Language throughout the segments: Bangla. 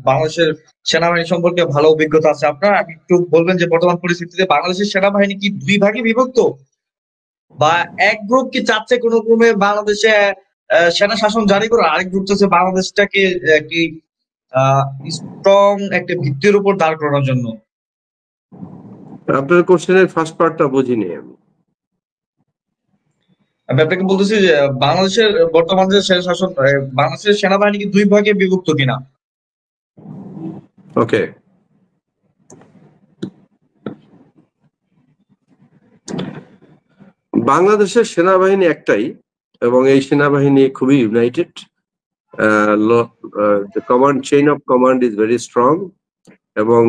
বাংলাদেশের সেনাবাহিনী সম্পর্কে ভালো অভিজ্ঞতা আছে আপনার। আপনি একটু বলবেন যে বর্তমান পরিস্থিতিতে বাংলাদেশের সেনাবাহিনী কি দুই ভাগে বিভক্ত, বা এক গ্রুপ কি চাচ্ছে কোনো ক্রমে বাংলাদেশে সেনা শাসন জারি করে, আরেক গ্রুপ চাচ্ছে বাংলাদেশটাকে একটি স্ট্রং একটা ভিত্তির উপর দাঁড় করানোর জন্য? আপনার কোশ্চেনের ফার্স্ট পার্টটা বুঝিনি আমি। আমি আপনাকে বলতেছি যে বাংলাদেশের বর্তমান যে সেনা শাসন, বাংলাদেশের সেনাবাহিনী কি দুই ভাগে বিভক্ত কিনা? ওকে, বাংলাদেশের সেনাবাহিনী একটাই, এবং এই সেনাবাহিনী খুবই United. Command chain of command is very strong, এবং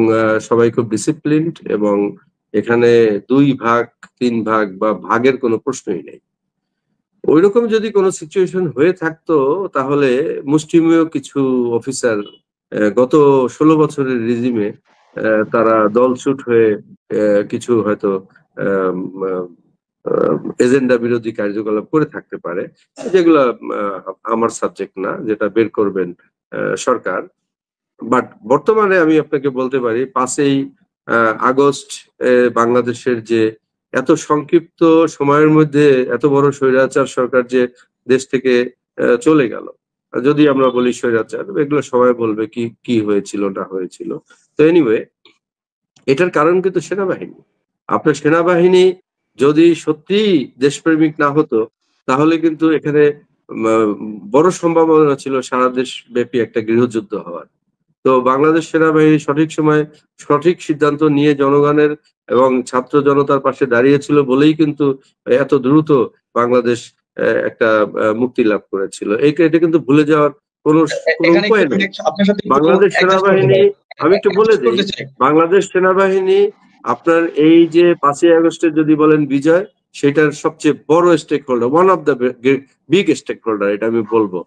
সবাই খুব ডিসিপ্লিনড, এবং এখানে দুই ভাগ তিন ভাগ বা ভাগের কোনো প্রশ্নই নেই। ওইরকম যদি কোনো সিচুয়েশন হয়ে থাকতো তাহলে মুষ্টিমেয় কিছু অফিসার গত 16 বছরের রিজিমে তারা দলছুট হয়ে কিছু হয়তো এজেন্ডা বিরোধী কার্যকলাপ করে থাকতে পারে, যেগুলা আমার সাবজেক্ট না, যেটা বের করবেন সরকার। বাট বর্তমানে আমি আপনাকে বলতে পারি 5ই আগস্ট বাংলাদেশের যে এত সংক্ষিপ্ত সময়ের মধ্যে এত বড় স্বৈরাচার সরকার যে দেশ থেকে চলে গেল, যদি আমরা বলি স্বৈরাচার, এগুলো সবাই বলবে কি কি হয়েছিল না হয়েছিল। তো এনিওয়ে, এটার কারণ কিন্তু সেনাবাহিনী। আপনার সেনাবাহিনী যদি সত্যি দেশপ্রেমিক না হতো তাহলে কিন্তু এখানে বড় সম্ভাবনা ছিল সারা দেশ ব্যাপী একটা গৃহযুদ্ধ হওয়ার। তো বাংলাদেশ সেনাবাহিনী সঠিক সময়ে সঠিক সিদ্ধান্ত নিয়ে জনগণের এবং ছাত্র জনতার পাশে দাঁড়িয়েছিল বলেই কিন্তু এত দ্রুত বাংলাদেশ একটা মুক্তি লাভ করেছিল। এটা কিন্তু ভুলে যাওয়ার কোনো উপায় নেই। বাংলাদেশ সেনাবাহিনী, আমি একটু বলে দিই, বাংলাদেশ সেনাবাহিনী আপনার এই যে 5ই আগস্টের যদি বলেন বিজয়, সেটার সবচেয়ে বড় stake holder, one of the big stake holder, এটা আমি বলবো।